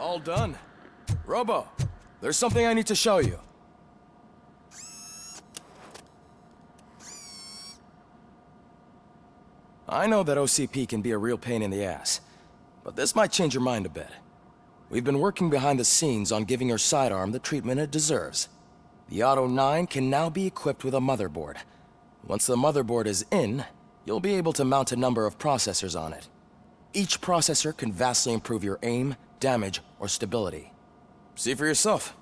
All done. Robo, there's something I need to show you. I know that OCP can be a real pain in the ass, but this might change your mind a bit. We've been working behind the scenes on giving your sidearm the treatment it deserves. The Auto 9 can now be equipped with a motherboard. Once the motherboard is in, you'll be able to mount a number of processors on it. Each processor can vastly improve your aim, damage, or stability. See for yourself.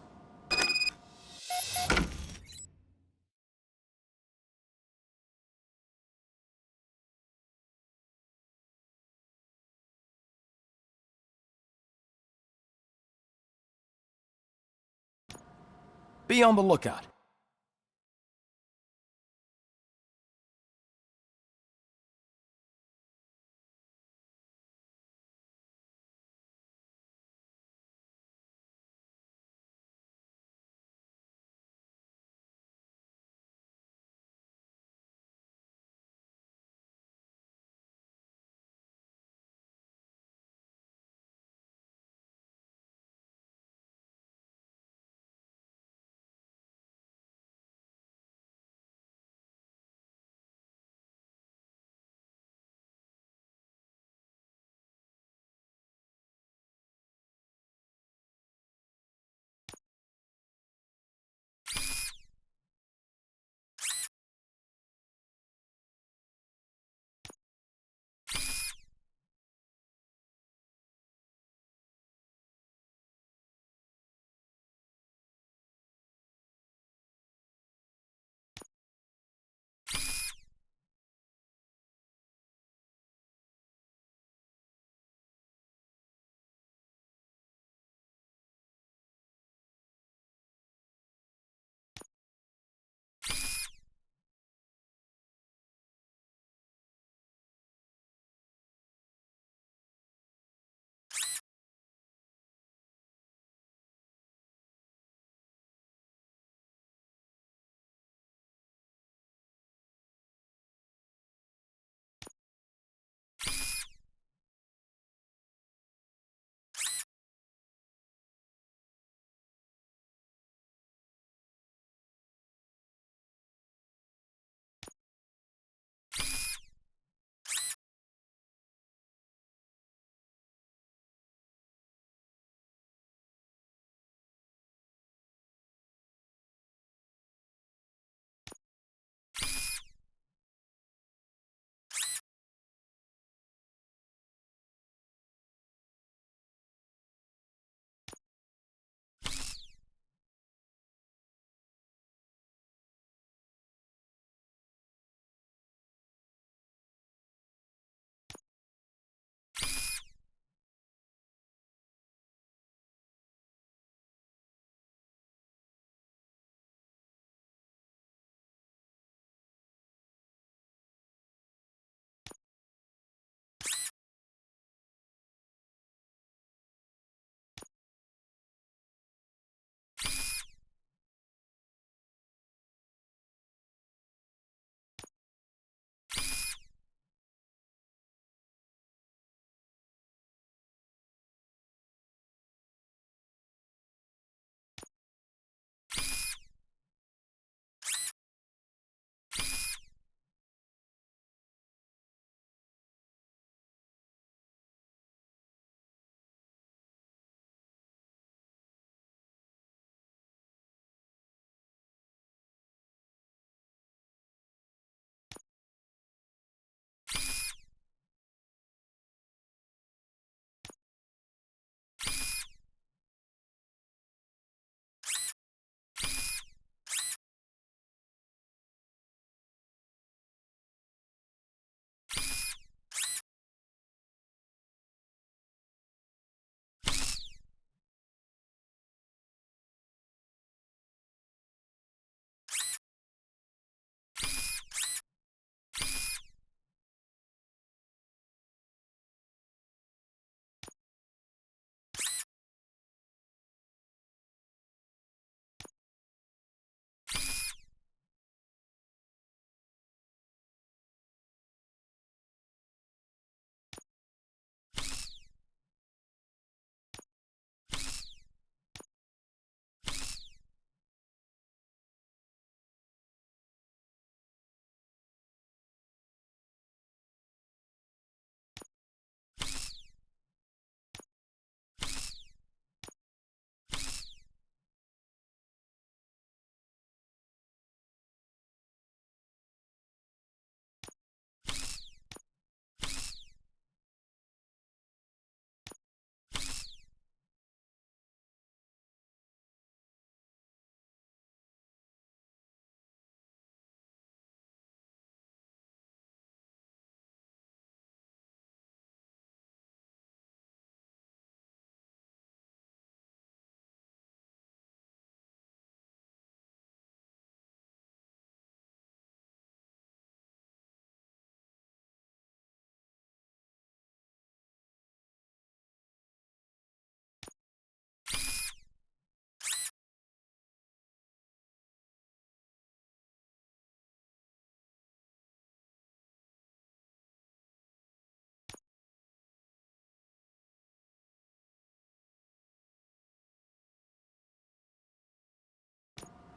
Be on the lookout.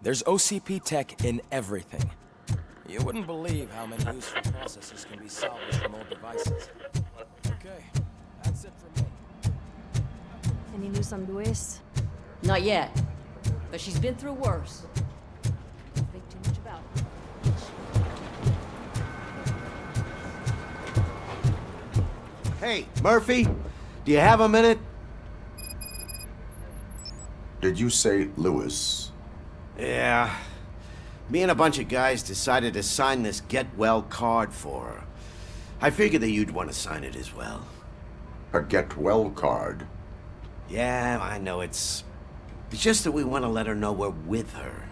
There's OCP tech in everything. You wouldn't believe how many useful processes can be salvaged from old devices. Okay, that's it for me. Any news on Luis? Not yet, but she's been through worse. Don't think too much about it. Hey, Murphy, do you have a minute? Did you say Lewis? Yeah. Me and a bunch of guys decided to sign this get well card for her. I figured that you'd want to sign it as well. A get well card? Yeah, I know it's just that we want to let her know we're with her.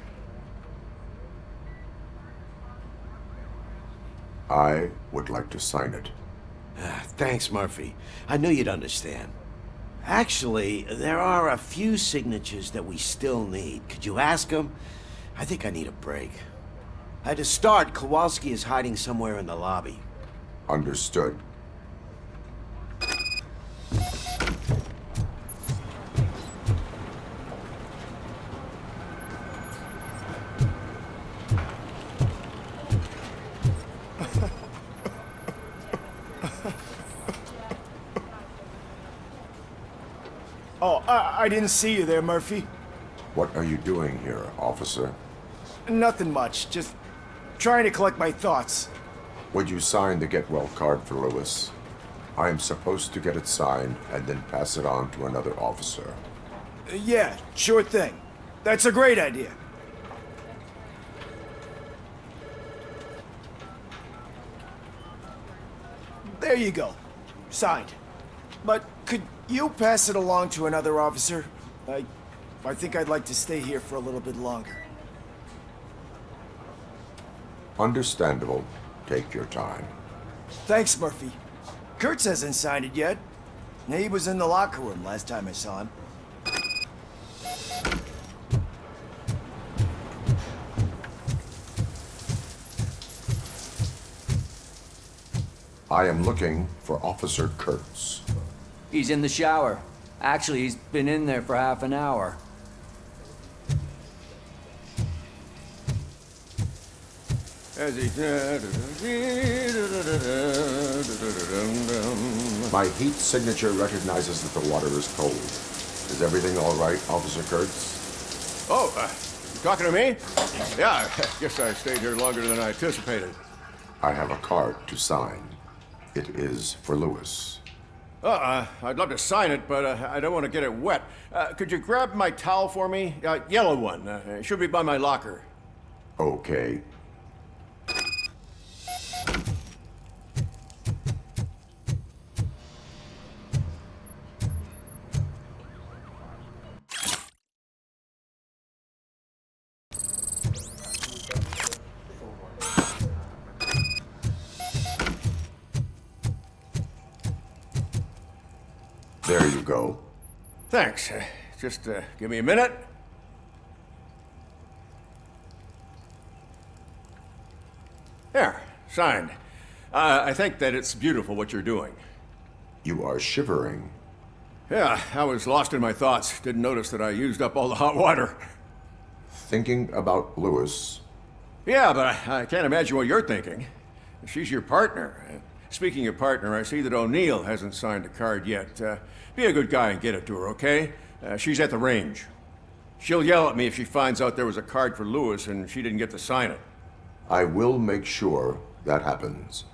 I would like to sign it. Thanks, Murphy. I knew you'd understand. Actually, there are a few signatures that we still need. Could you ask them? I think I need a break. To start, Kowalski is hiding somewhere in the lobby. Understood. Oh, I didn't see you there, Murphy. What are you doing here, officer? Nothing much, just trying to collect my thoughts. Would you sign the get well card for Lewis? I am supposed to get it signed and then pass it on to another officer. Yeah, sure thing. That's a great idea. There you go. Signed. But could you pass it along to another officer? I think I'd like to stay here for a little bit longer. Understandable. Take your time. Thanks, Murphy. Kurtz hasn't signed it yet. He was in the locker room last time I saw him. I am looking for Officer Kurtz. He's in the shower. Actually, he's been in there for half an hour. My heat signature recognizes that the water is cold. Is everything all right, Officer Kurtz? Oh, you talking to me? Yeah, I guess I stayed here longer than I anticipated. I have a card to sign. It is for Lewis. I'd love to sign it, but I don't want to get it wet. Could you grab my towel for me? Yellow one. It should be by my locker. Okay. There you go. Thanks. Just give me a minute. There, signed. I think that it's beautiful what you're doing. You are shivering. Yeah, I was lost in my thoughts. Didn't notice that I used up all the hot water. Thinking about Lewis. Yeah, but I can't imagine what you're thinking. She's your partner. Speaking of partner, I see that O'Neill hasn't signed a card yet. Be a good guy and get it to her, okay? She's at the range. She'll yell at me if she finds out there was a card for Lewis and she didn't get to sign it. I will make sure that happens.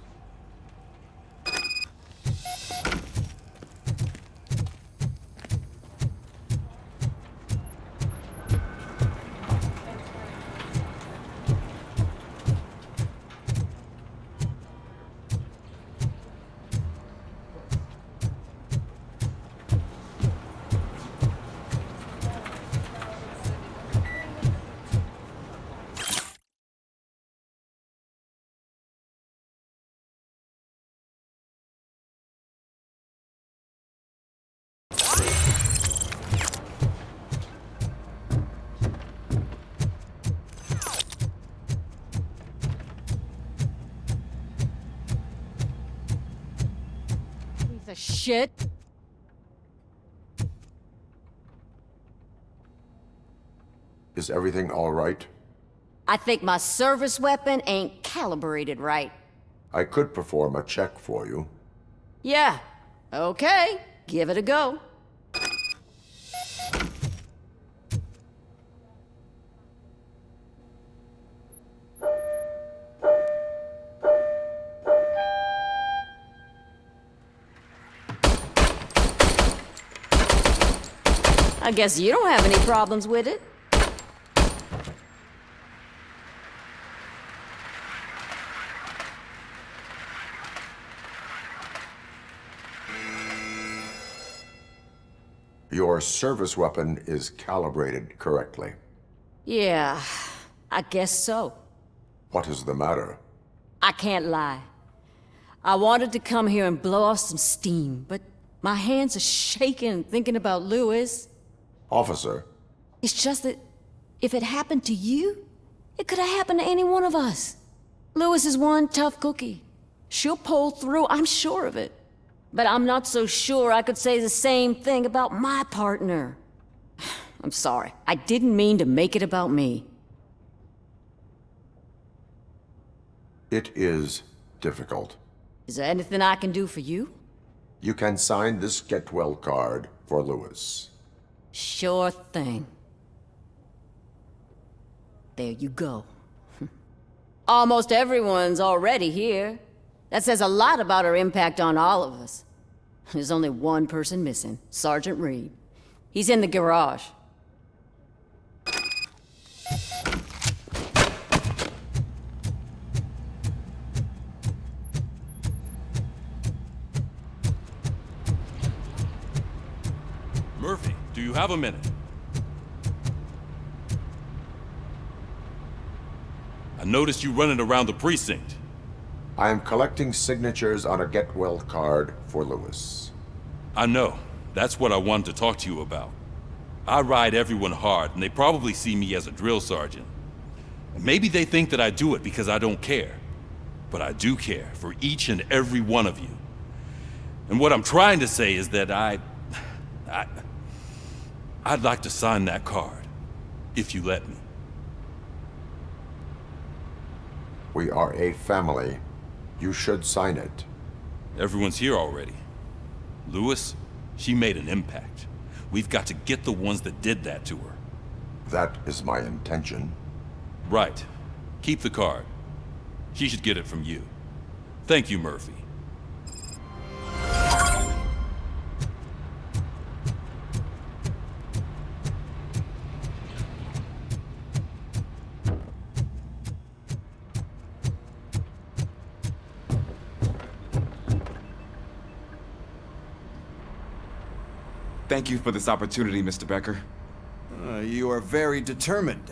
Piece of shit. Is everything all right? I think my service weapon ain't calibrated right. I could perform a check for you. Yeah, okay, give it a go. I guess you don't have any problems with it. Your service weapon is calibrated correctly. Yeah, I guess so. What is the matter? I can't lie. I wanted to come here and blow off some steam, but my hands are shaking thinking about Lewis. Officer, It's just that if it happened to you, it could have happened to any one of us. Lewis is one tough cookie. She'll pull through, I'm sure of it. But I'm not so sure I could say the same thing about my partner. I'm sorry. I didn't mean to make it about me. it is difficult. Is there anything I can do for you? You can sign this get well card for Lewis. Sure thing. There you go. Almost everyone's already here. That says a lot about her impact on all of us. There's only one person missing, Sergeant Reed. He's in the garage. Murphy, do you have a minute? I noticed you running around the precinct. I am collecting signatures on a get well card for Lewis. I know. That's what I wanted to talk to you about. I ride everyone hard, and they probably see me as a drill sergeant. And maybe they think that I do it because I don't care. But I do care for each and every one of you. And what I'm trying to say is that I'd like to sign that card, if you let me. We are a family. You should sign it. Everyone's here already. Lewis, she made an impact. We've got to get the ones that did that to her. That is my intention. Right. Keep the card. She should get it from you. Thank you, Murphy. Thank you for this opportunity, Mr. Becker. You are very determined.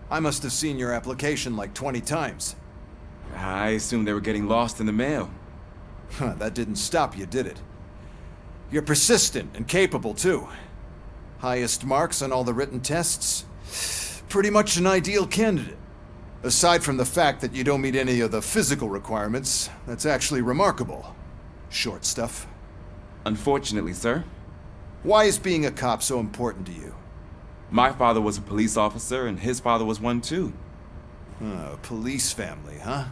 I must have seen your application like 20 times. I assumed they were getting lost in the mail. That didn't stop you, did it? You're persistent and capable, too. Highest marks on all the written tests. Pretty much an ideal candidate. Aside from the fact that you don't meet any of the physical requirements, that's actually remarkable. Short stuff. Unfortunately, sir. Why is being a cop so important to you? My father was a police officer, and his father was one too. A police family, huh?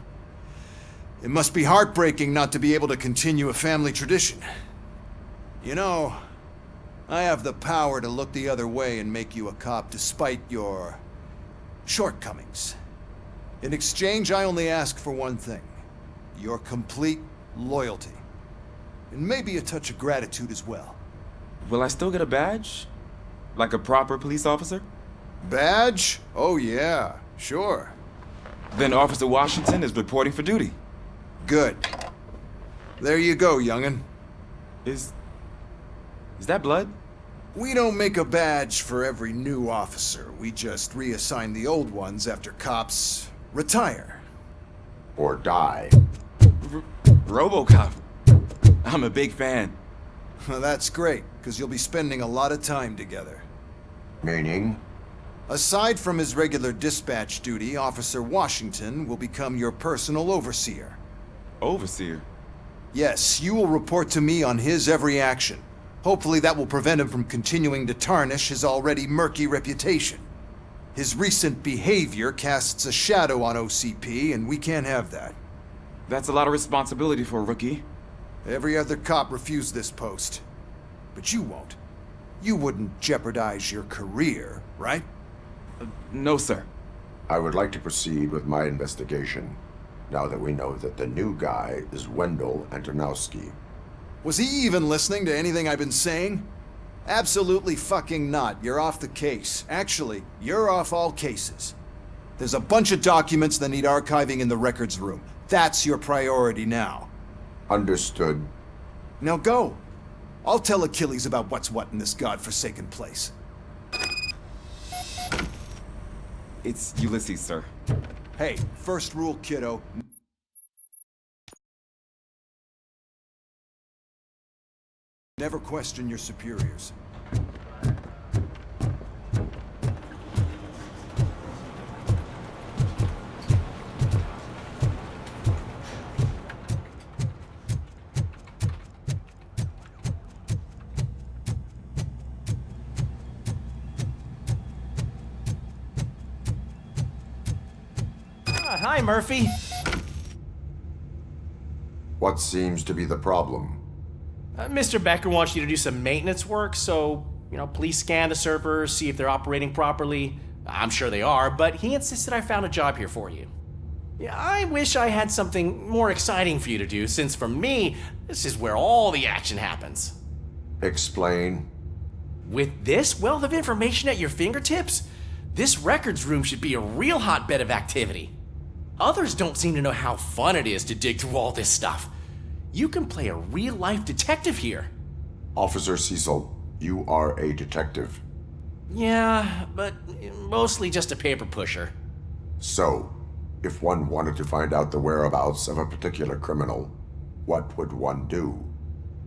It must be heartbreaking not to be able to continue a family tradition. You know, I have the power to look the other way and make you a cop despite your shortcomings. In exchange, I only ask for one thing. Your complete loyalty. And maybe a touch of gratitude as well. Will I still get a badge? Like a proper police officer? Badge? Oh yeah, sure. Then Officer Washington is reporting for duty. Good. There you go, young'un. Is that blood? We don't make a badge for every new officer. We just reassign the old ones after cops retire. Or die. RoboCop. I'm a big fan. Well, that's great, because you'll be spending a lot of time together. Meaning? Aside from his regular dispatch duty, Officer Washington will become your personal overseer. Overseer? Yes, you will report to me on his every action. Hopefully that will prevent him from continuing to tarnish his already murky reputation. His recent behavior casts a shadow on OCP, and we can't have that. That's a lot of responsibility for a rookie. Every other cop refused this post. But you won't. You wouldn't jeopardize your career, right? No, sir. I would like to proceed with my investigation, now that we know that the new guy is Wendell Antonowski. Was he even listening to anything I've been saying? Absolutely fucking not. You're off the case. Actually, you're off all cases. There's a bunch of documents that need archiving in the records room. That's your priority now. Understood. Now go. I'll tell Achilles about what's what in this godforsaken place. It's Ulysses, sir. Hey, first rule, kiddo. Never question your superiors. Hi, Murphy. What seems to be the problem? Mr. Becker wants you to do some maintenance work, so, please scan the servers, see if they're operating properly. I'm sure they are, but he insisted I found a job here for you. Yeah, I wish I had something more exciting for you to do, since for me, this is where all the action happens. Explain. With this wealth of information at your fingertips, this records room should be a real hotbed of activity. Others don't seem to know how fun it is to dig through all this stuff. You can play a real-life detective here. Officer Cecil, you are a detective. Yeah, but mostly just a paper pusher. So, if one wanted to find out the whereabouts of a particular criminal, what would one do?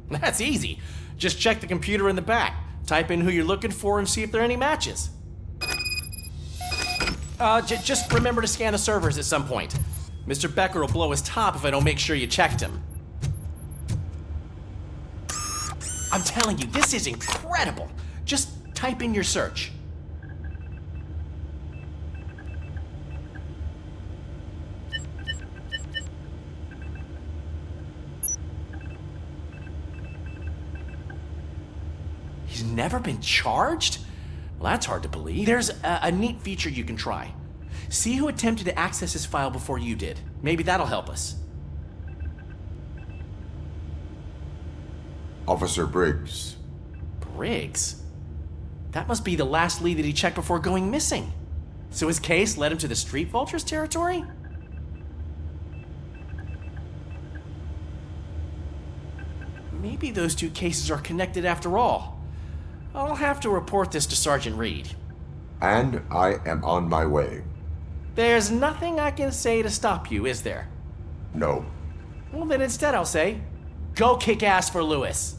That's easy. Just check the computer in the back, type in who you're looking for, and see if there are any matches. Just remember to scan the servers at some point. Mr. Becker will blow his top if I don't make sure you checked him. I'm telling you, this is incredible. Just type in your search. He's never been charged? Well, that's hard to believe. There's a neat feature you can try. See who attempted to access his file before you did. Maybe that'll help us. Officer Briggs. Briggs? That must be the last lead that he checked before going missing. So his case led him to the Street Vultures territory? Maybe those two cases are connected after all. I'll have to report this to Sergeant Reed. And I am on my way. There's nothing I can say to stop you, is there? No. Well, then instead I'll say, go kick ass for Lewis.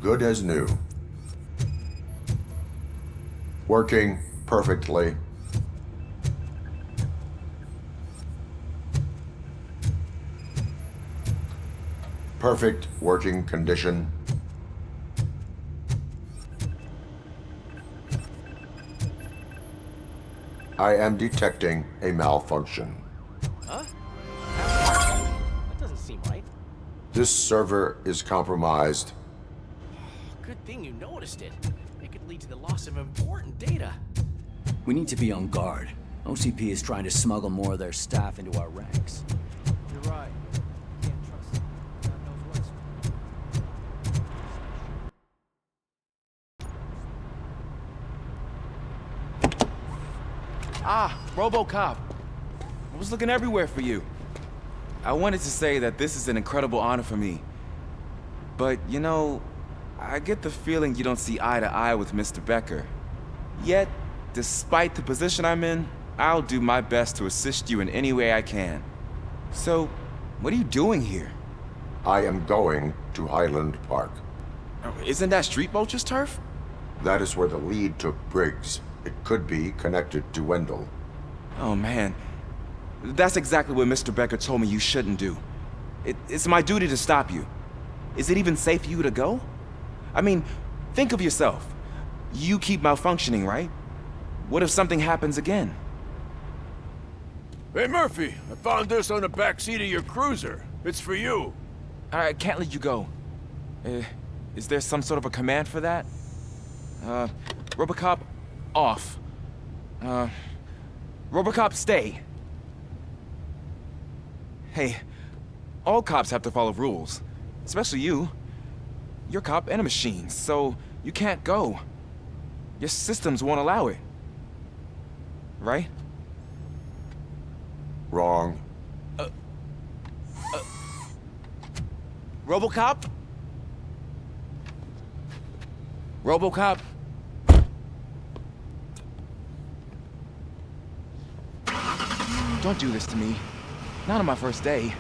Good as new. Working perfectly. Perfect working condition. I am detecting a malfunction. Huh? That doesn't seem right. This server is compromised. Good thing you noticed it. It could lead to the loss of important data. We need to be on guard. OCP is trying to smuggle more of their staff into our ranks. You're right. Can't trust them. God knows what's... Ah, RoboCop. I was looking everywhere for you. I wanted to say that this is an incredible honor for me. But, I get the feeling you don't see eye to eye with Mr. Becker. Yet, despite the position I'm in, I'll do my best to assist you in any way I can. So, what are you doing here? I am going to Highland Park. Isn't that Street Vulture's turf? That is where the lead took Briggs. It could be connected to Wendell. Oh man, that's exactly what Mr. Becker told me you shouldn't do. It's my duty to stop you. Is it even safe for you to go? I mean, think of yourself. You keep malfunctioning, right? What if something happens again? Hey, Murphy, I found this on the back seat of your cruiser. It's for you. I can't let you go. Is there some sort of a command for that? RoboCop, off. RoboCop, stay. Hey, all cops have to follow rules. Especially you. You're a cop and a machine, so you can't go. Your systems won't allow it. Right? Wrong. RoboCop? RoboCop? Don't do this to me. Not on my first day.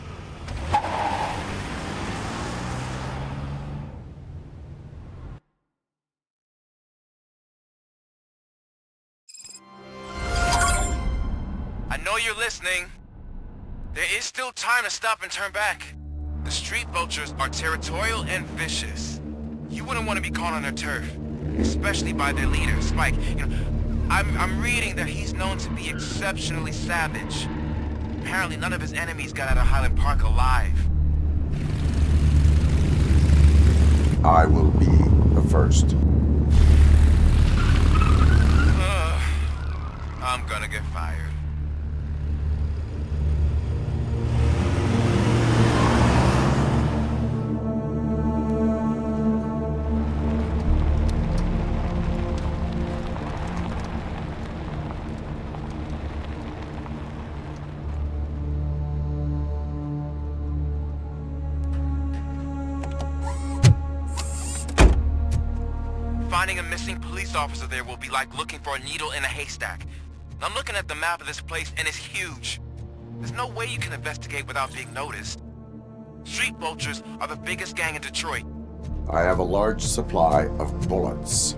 I know you're listening. There is still time to stop and turn back. The street vultures are territorial and vicious. You wouldn't want to be caught on their turf, especially by their leader, Spike. You know, I'm reading that he's known to be exceptionally savage. Apparently none of his enemies got out of Highland Park alive. I will be the first. I'm gonna get fired. Finding a missing police officer there will be like looking for a needle in a haystack. I'm looking at the map of this place and it's huge. There's no way you can investigate without being noticed. Street vultures are the biggest gang in Detroit. I have a large supply of bullets.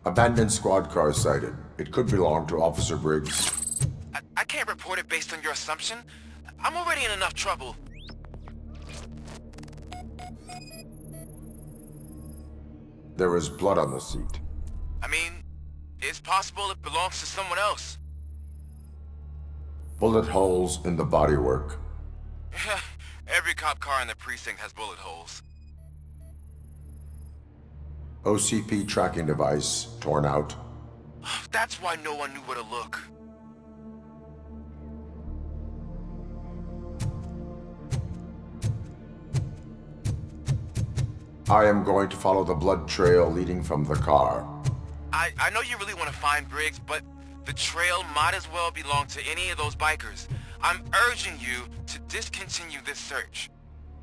Abandoned squad car sighted. It could belong to Officer Briggs. I can't report it based on your assumption. I'm already in enough trouble. There is blood on the seat. I mean, it's possible it belongs to someone else. Bullet holes in the bodywork. Every cop car in the precinct has bullet holes. OCP tracking device torn out. That's why no one knew where to look. I am going to follow the blood trail leading from the car. I know you really want to find Briggs, but the trail might as well belong to any of those bikers. I'm urging you to discontinue this search.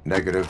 Negative.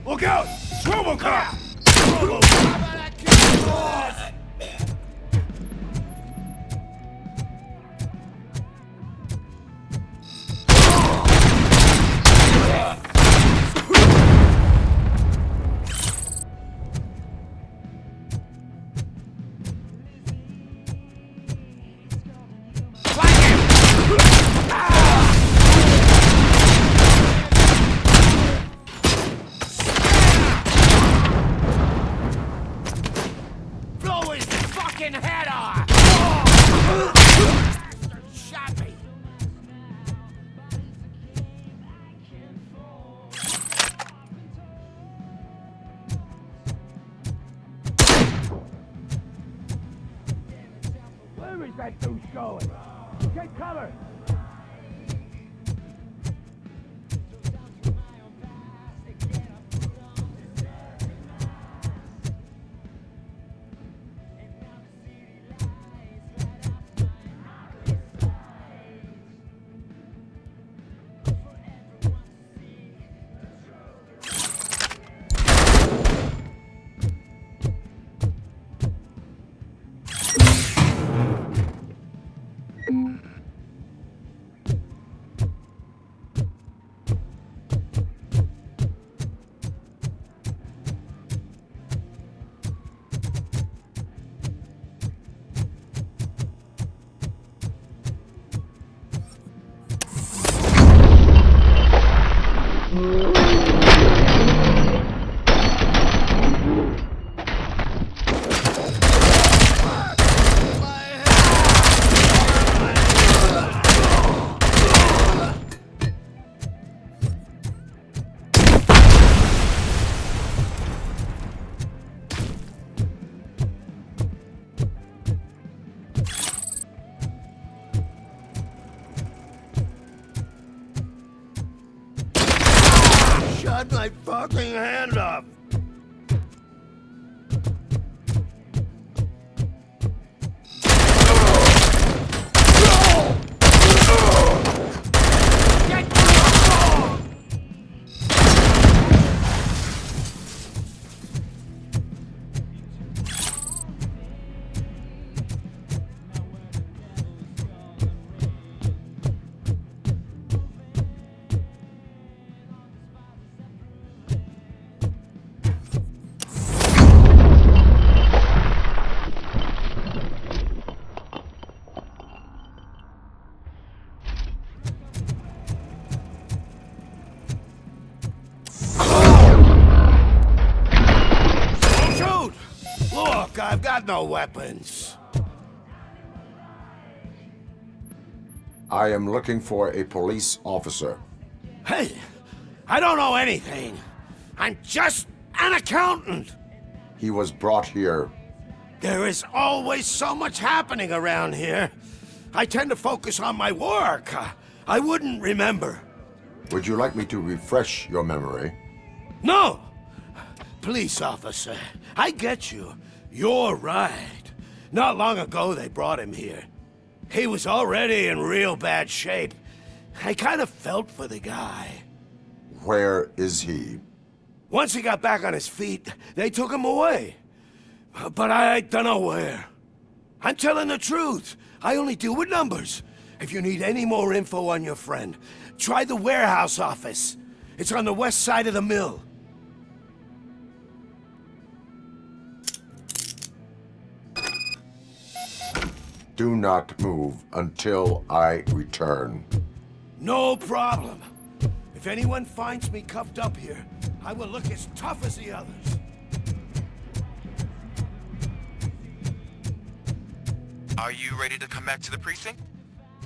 Look out! RoboCop! Blow his fucking head off! Shot me! Where is that douche going? Take cover! Shut my fucking hand up! Look, I've got no weapons. I am looking for a police officer. Hey, I don't know anything. I'm just an accountant. He was brought here. There is always so much happening around here. I tend to focus on my work. I wouldn't remember. Would you like me to refresh your memory? No! Police officer, I get you. You're right. Not long ago they brought him here. He was already in real bad shape. I kind of felt for the guy. Where is he? Once he got back on his feet, they took him away. But I don't know where. I'm telling the truth. I only deal with numbers. If you need any more info on your friend, try the warehouse office. It's on the west side of the mill. Do not move until I return. No problem. If anyone finds me cuffed up here, I will look as tough as the others. Are you ready to come back to the precinct?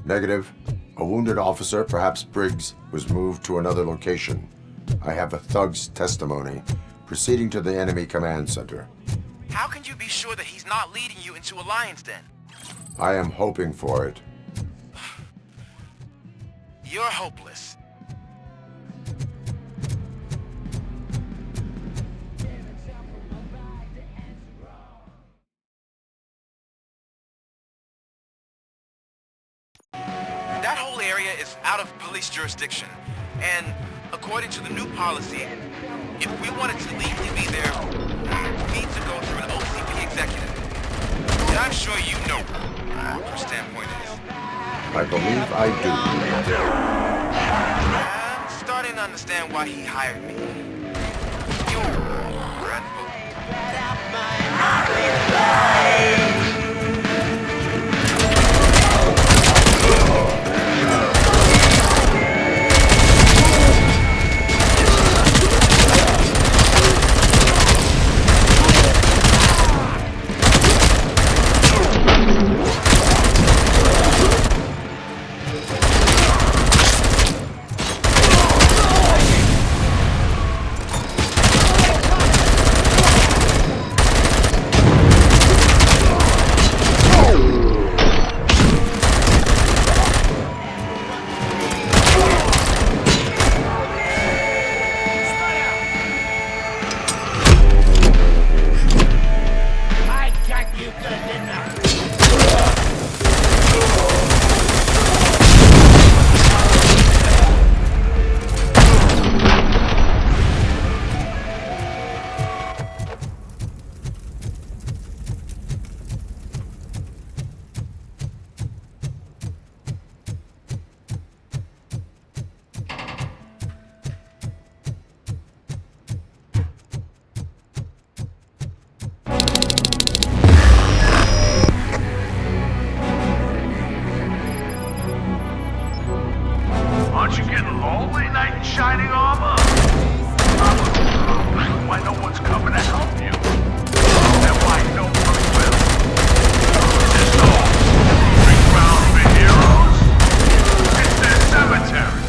Negative. A wounded officer, perhaps Briggs, was moved to another location. I have a thug's testimony proceeding to the enemy command center. How can you be sure that he's not leading you into a lion's den? I am hoping for it. You're hopeless. That whole area is out of police jurisdiction, and according to the new policy, If we wanted to legally be there, we need to go through an OCP executive. And I'm sure you know what her standpoint is. I believe I do. I'm starting to understand why he hired me. You're Brad Aren't you getting lonely, knight in shining armor? Why no one's coming to help you? And why no one will? Is this all proving ground for heroes? It's their cemetery.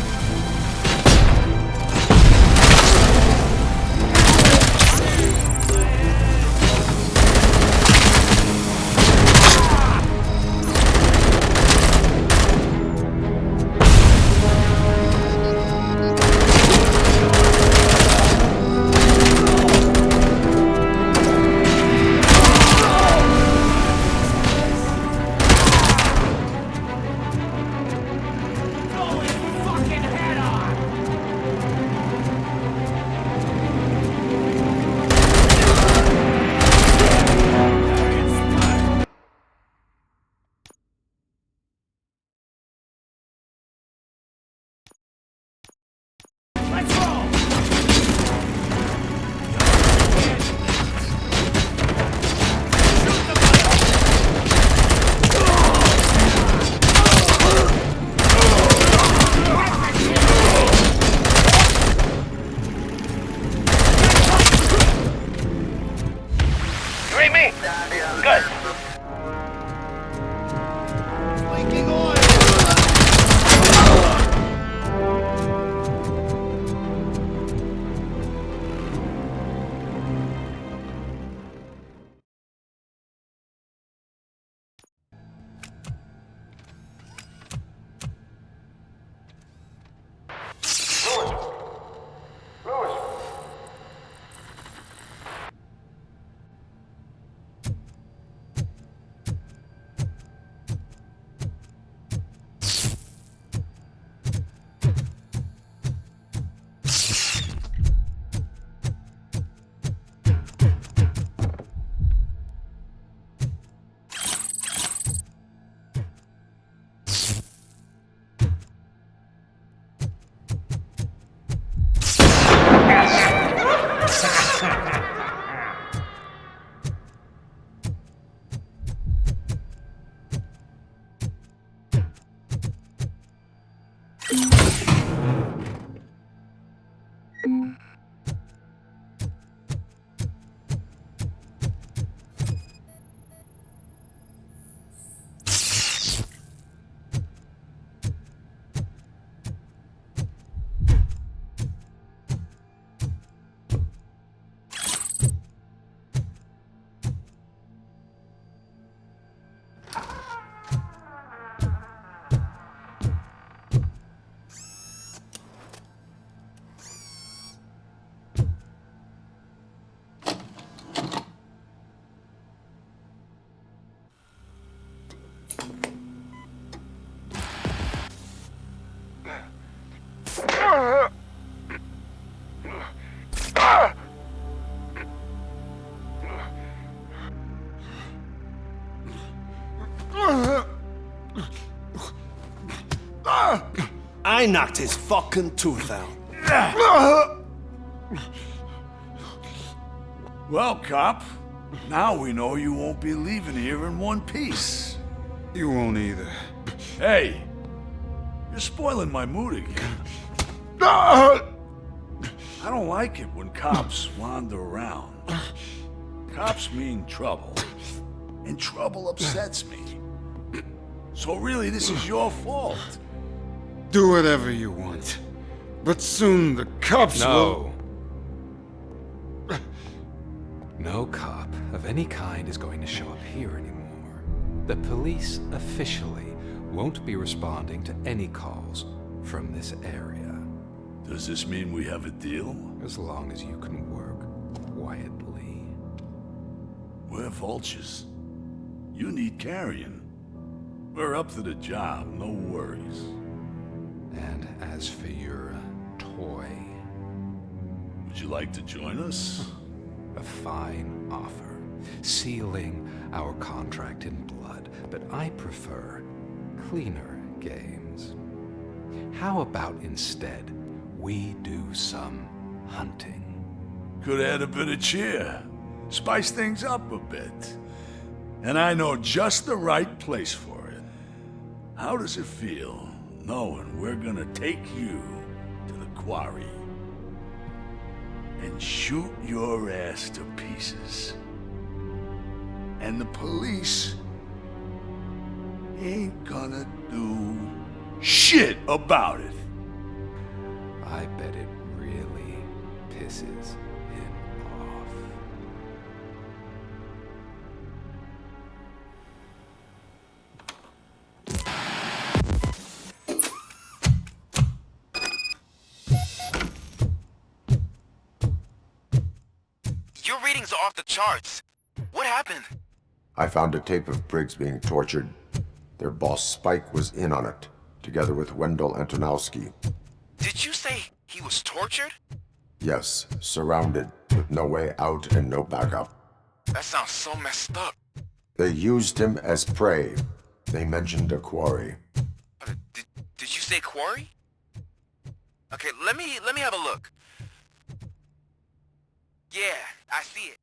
I knocked his fucking tooth out. Well, cop, now we know you won't be leaving here in one piece. You won't either. Hey, you're spoiling my mood again. I don't like it when cops wander around. Cops mean trouble, and trouble upsets me. So really, this is your fault. Do whatever you want. But soon the cops will... No cop of any kind is going to show up here anymore. The police officially won't be responding to any calls from this area. Does this mean we have a deal? As long as you can work quietly. We're vultures. You need carrion. We're up to the job, no worries. And as for your toy... Would you like to join us? A fine offer, sealing our contract in blood, but I prefer cleaner games. How about instead we do some hunting? Could add a bit of cheer, spice things up a bit. And I know just the right place for it. How does it feel knowing we're gonna take you to the quarry and shoot your ass to pieces? And the police ain't gonna do shit about it. I bet it really pisses him off. Your readings are off the charts. What happened? I found a tape of Briggs being tortured. Their boss Spike was in on it, together with Wendell Antonowski. Did you say he was tortured? Yes, surrounded, with no way out and no backup. That sounds so messed up. They used him as prey. They mentioned a quarry. Did you say quarry? Okay, let me have a look. Yeah, I see it.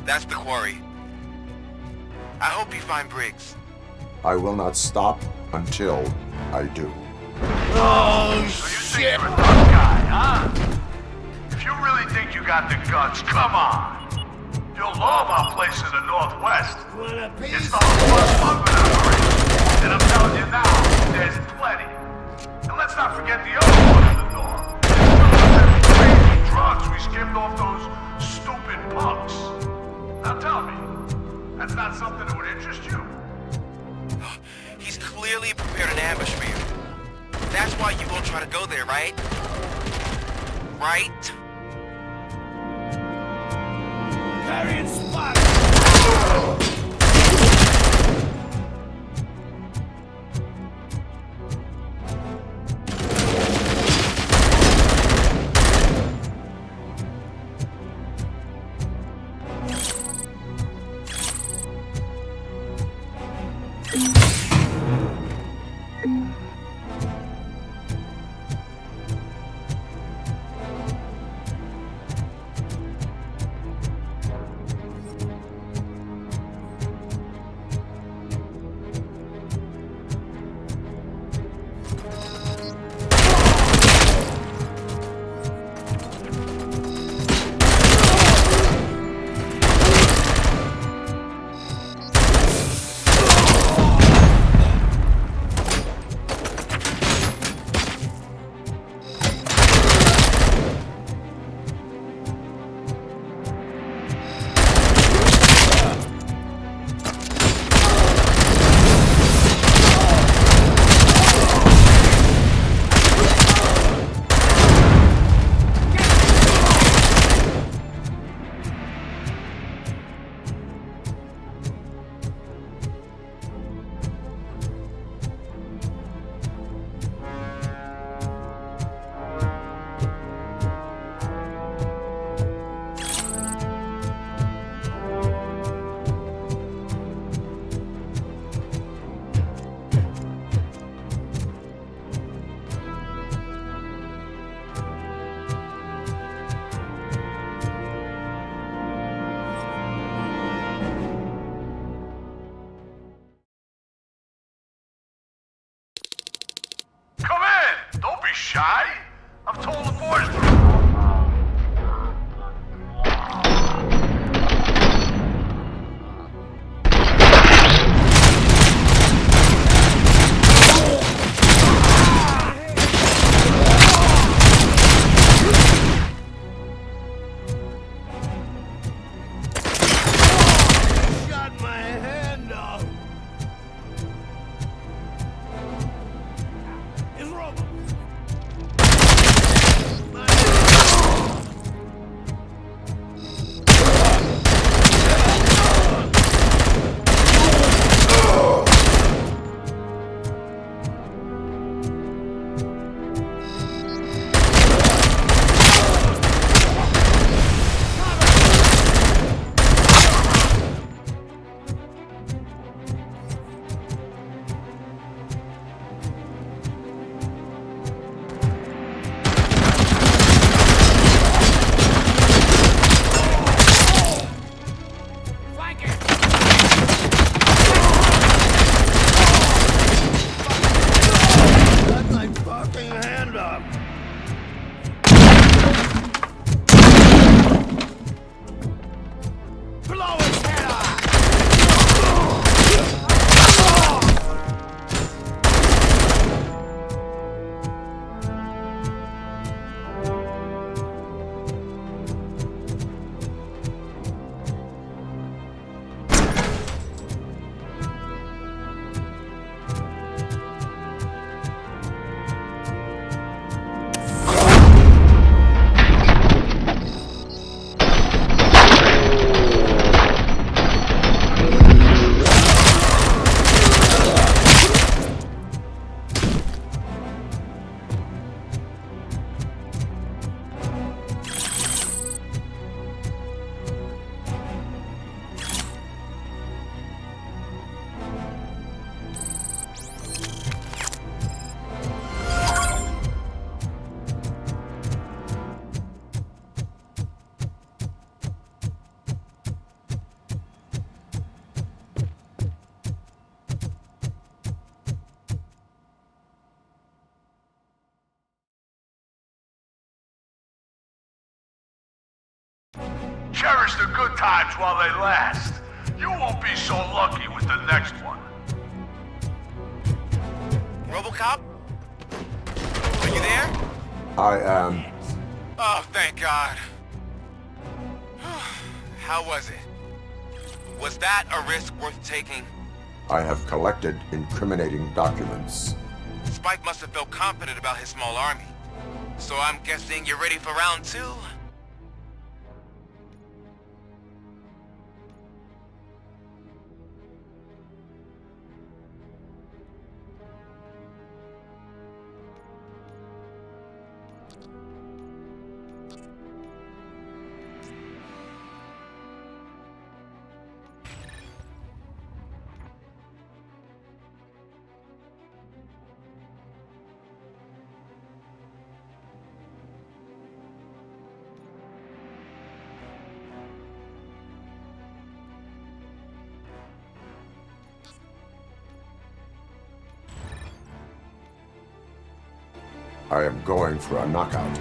That's the quarry. I hope you find Briggs. I will not stop until I do. Oh, so you think you're a tough guy, huh? If you really think you got the guts, come on. You'll love our place in the Northwest. It's the most open operation. And I'm telling you now, there's plenty. And let's not forget the other one in the North. Those crazy drugs we skimmed off those stupid punks. Now tell me, that's not something that would interest you? He's clearly prepared an ambush for you. That's why you won't try to go there, right? Right? Carrying spot! shy? I've told the boys. Shot my hand off. It's Robo. Cherish the good times while they last. You won't be so lucky with the next one. RoboCop? Are you there? I am. Oh, thank God. How was it? Was that a risk worth taking? I have collected incriminating documents. Spike must have felt confident about his small army. So I'm guessing you're ready for round 2? I am going for a knockout.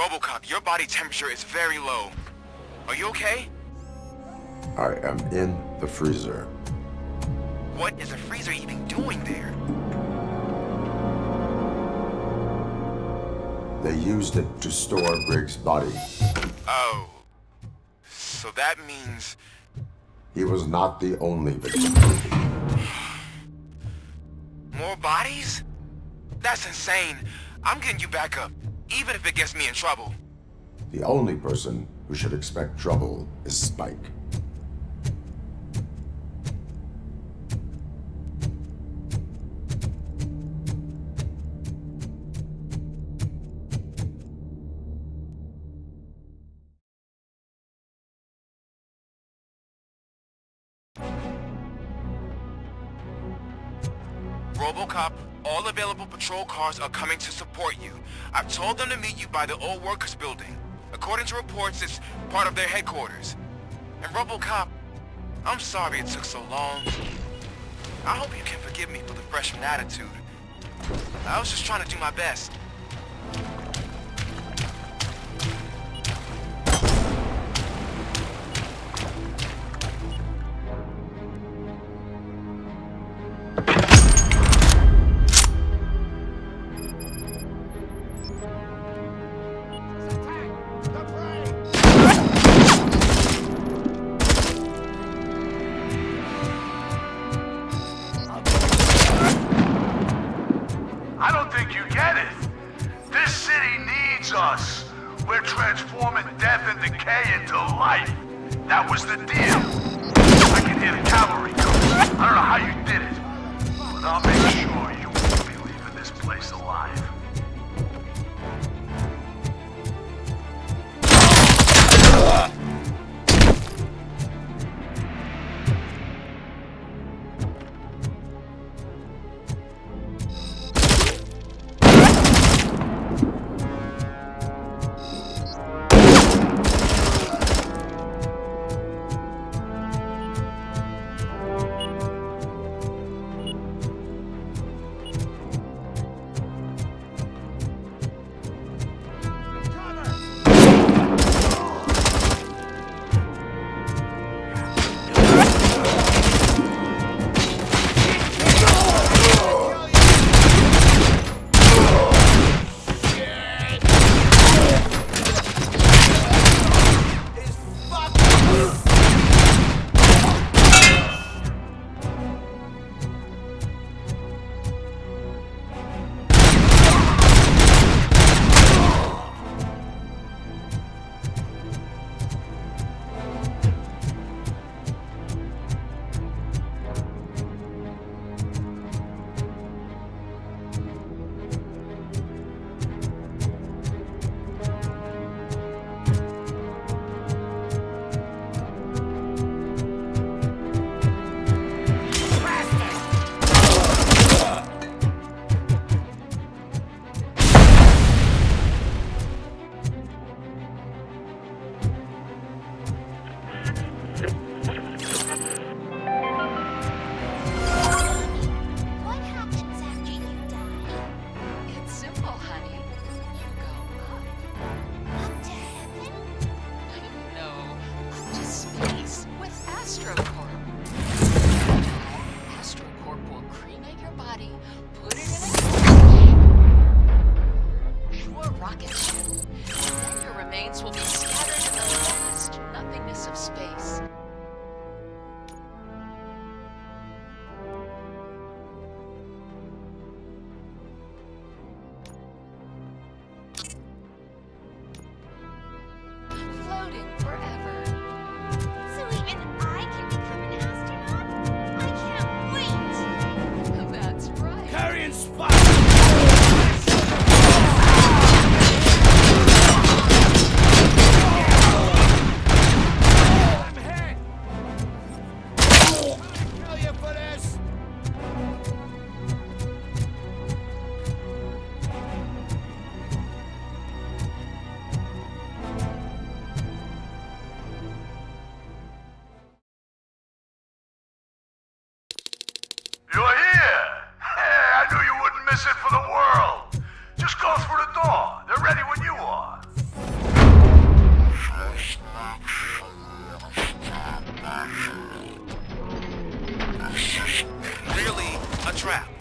RoboCop, your body temperature is very low. Are you okay? I am in the freezer. What is the freezer even doing there? They used it to store Briggs' body. Oh. So that means... He was not the only victim. More bodies? That's insane. I'm getting you back up, even if it gets me in trouble. The only person who should expect trouble is Spike. RoboCop, all available patrol cars are coming to support you. I've told them to meet you by the old workers building. According to reports, it's part of their headquarters. And RoboCop, I'm sorry it took so long. I hope you can forgive me for the freshman attitude. I was just trying to do my best. I don't think you get it. This city needs us. We're transforming death and decay into life. That was the deal. I can hear the cavalry coming. I don't know how you did it, but I'll make sure you won't be leaving this place alive. Miss it for the world. Just go through the door. They're ready when you are. a trap.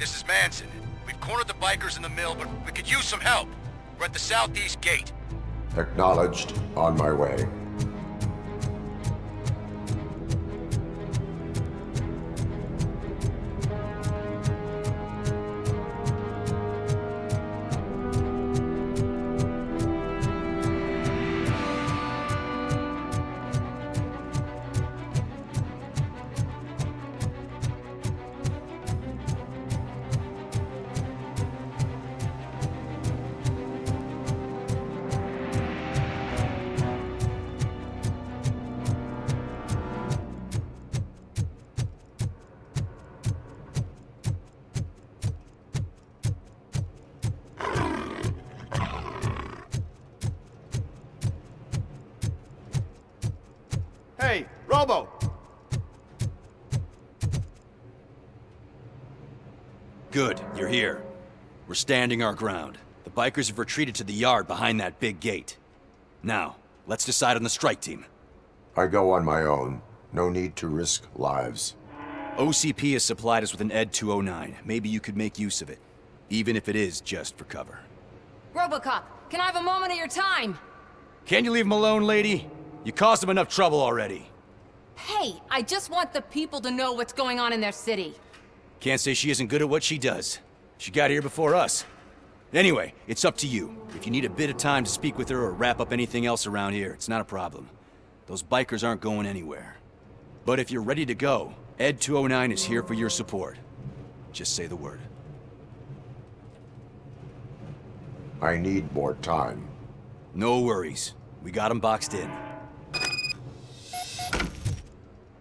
This is Manson. We've cornered the bikers in the mill, but we could use some help. We're at the southeast gate. Acknowledged. On my way. Hey, Robo! Good, you're here. We're standing our ground. The bikers have retreated to the yard behind that big gate. Now, let's decide on the strike team. I go on my own. No need to risk lives. OCP has supplied us with an ED 209. Maybe you could make use of it, even if it is just for cover. RoboCop, can I have a moment of your time? Can you leave him alone, lady? You caused him enough trouble already. Hey, I just want the people to know what's going on in their city. Can't say she isn't good at what she does. She got here before us. Anyway, it's up to you. If you need a bit of time to speak with her or wrap up anything else around here, it's not a problem. Those bikers aren't going anywhere. But if you're ready to go, ED 209 is here for your support. Just say the word. I need more time. No worries. We got them boxed in.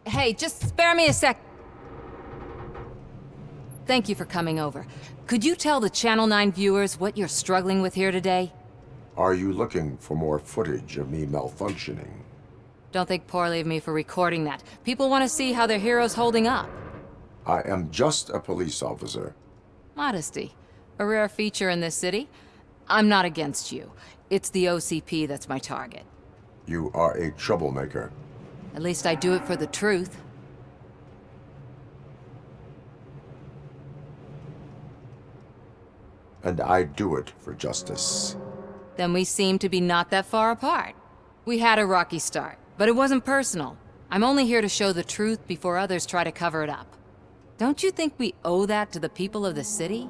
Hey, just spare me a sec. Thank you for coming over. Could you tell the Channel 9 viewers what you're struggling with here today? Are you looking for more footage of me malfunctioning? Don't think poorly of me for recording that. People want to see how their hero's holding up. I am just a police officer. Modesty. A rare feature in this city. I'm not against you. It's the OCP that's my target. You are a troublemaker. At least I do it for the truth. And I do it for justice. Then we seem to be not that far apart. We had a rocky start, but it wasn't personal. I'm only here to show the truth before others try to cover it up. Don't you think we owe that to the people of the city?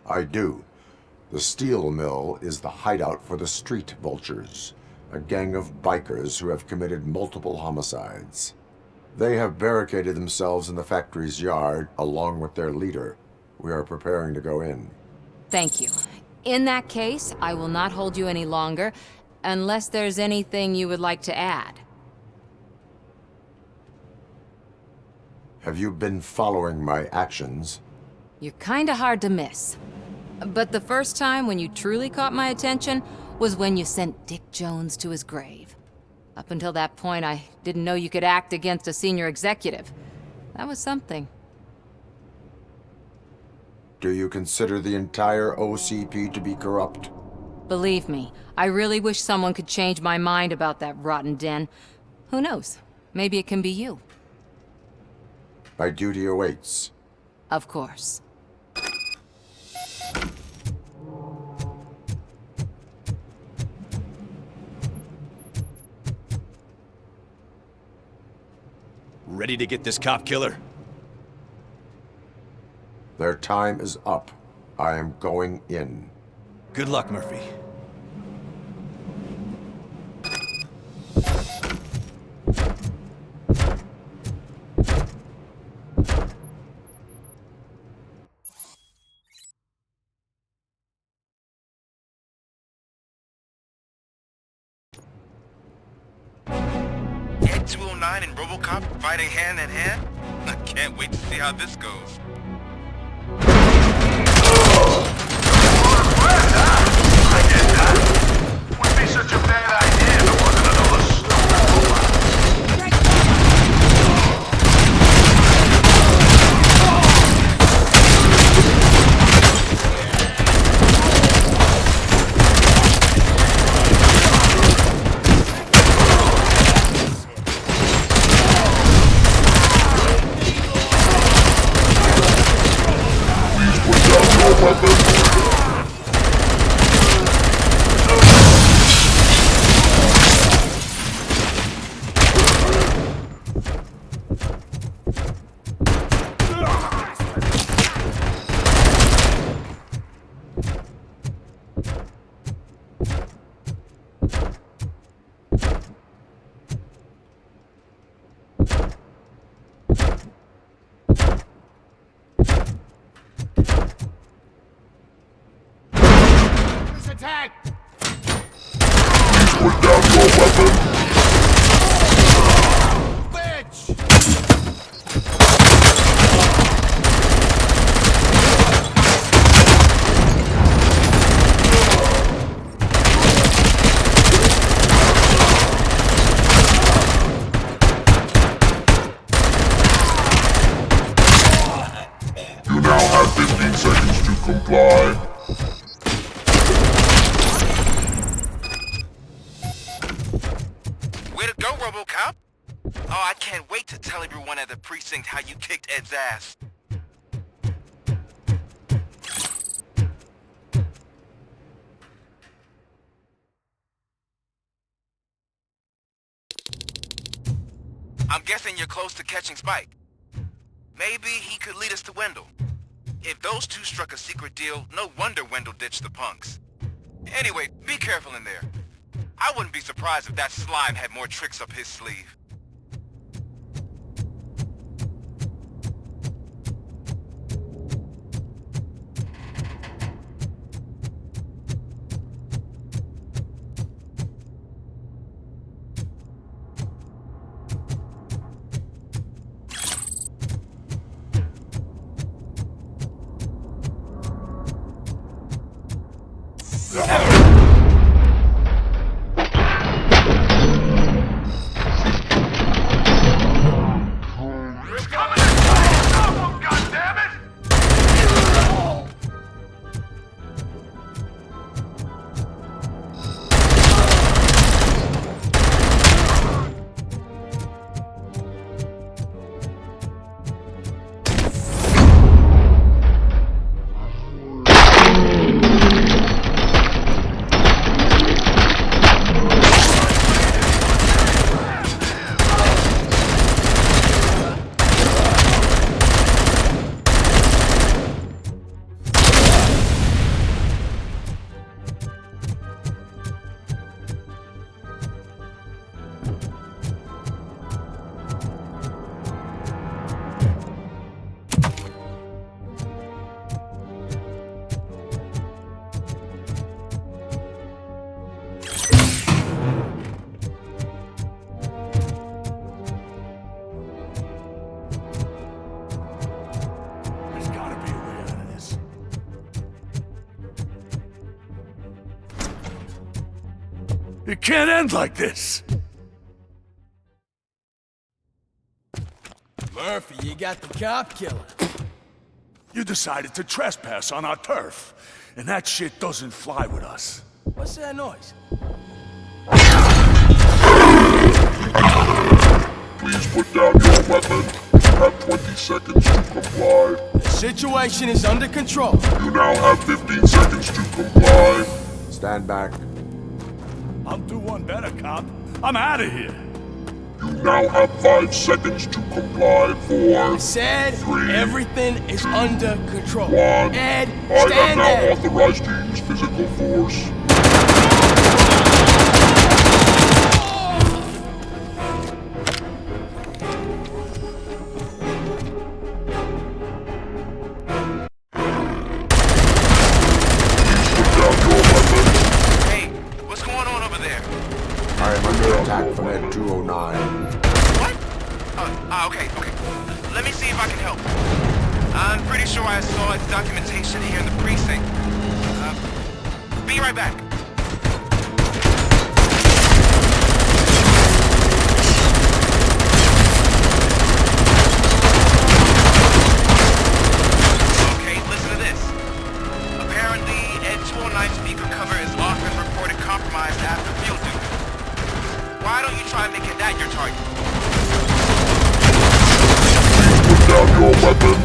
I do. The steel mill is the hideout for the street vultures, a gang of bikers who have committed multiple homicides. They have barricaded themselves in the factory's yard along with their leader. We are preparing to go in. Thank you. In that case, I will not hold you any longer, unless there's anything you would like to add. Have you been following my actions? You're kinda hard to miss. But the first time when you truly caught my attention was when you sent Dick Jones to his grave. Up until that point, I didn't know you could act against a senior executive. That was something. Do you consider the entire OCP to be corrupt? Believe me, I really wish someone could change my mind about that rotten den. Who knows? Maybe it can be you. My duty awaits. Of course. Ready to get this cop killer? Their time is up. I am going in. Good luck, Murphy. ED 209 and RoboCop fighting hand in hand? I can't wait to see how this goes. I get that. Wouldn't be such a bad idea if it wasn't another Attack! Please put down your weapon. Bitch! precinct how you kicked Ed's ass. I'm guessing you're close to catching Spike. Maybe he could lead us to Wendell. If those two struck a secret deal, no wonder Wendell ditched the punks. Anyway, be careful in there. I wouldn't be surprised if that slime had more tricks up his sleeve. It can't end like this! Murphy, you got the cop killer. You decided to trespass on our turf, and that shit doesn't fly with us. What's that noise? Please put down your weapon. You have 20 seconds to comply. The situation is under control. You now have 15 seconds to comply. Stand back. I'll do one better, cop. I'm out of here. You now have 5 seconds to comply. 4, I said 3, everything is under control. 1. Ed, I stand am there. now authorized to use physical force. Attack from Ed 209. What? Okay. Let me see if I can help. I'm pretty sure I saw its documentation here in the precinct. Be right back. Okay, listen to this. Apparently, Ed 209 speaker cover is off as reported compromised after field duty. Why don't you try making that your target? Put down your weapon.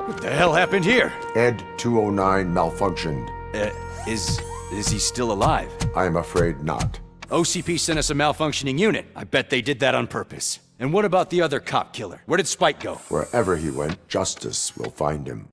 What the hell happened here? Ed 209 malfunctioned. Is he still alive? I am afraid not. OCP sent us a malfunctioning unit. I bet they did that on purpose. And what about the other cop killer? Where did Spike go? Wherever he went, justice will find him.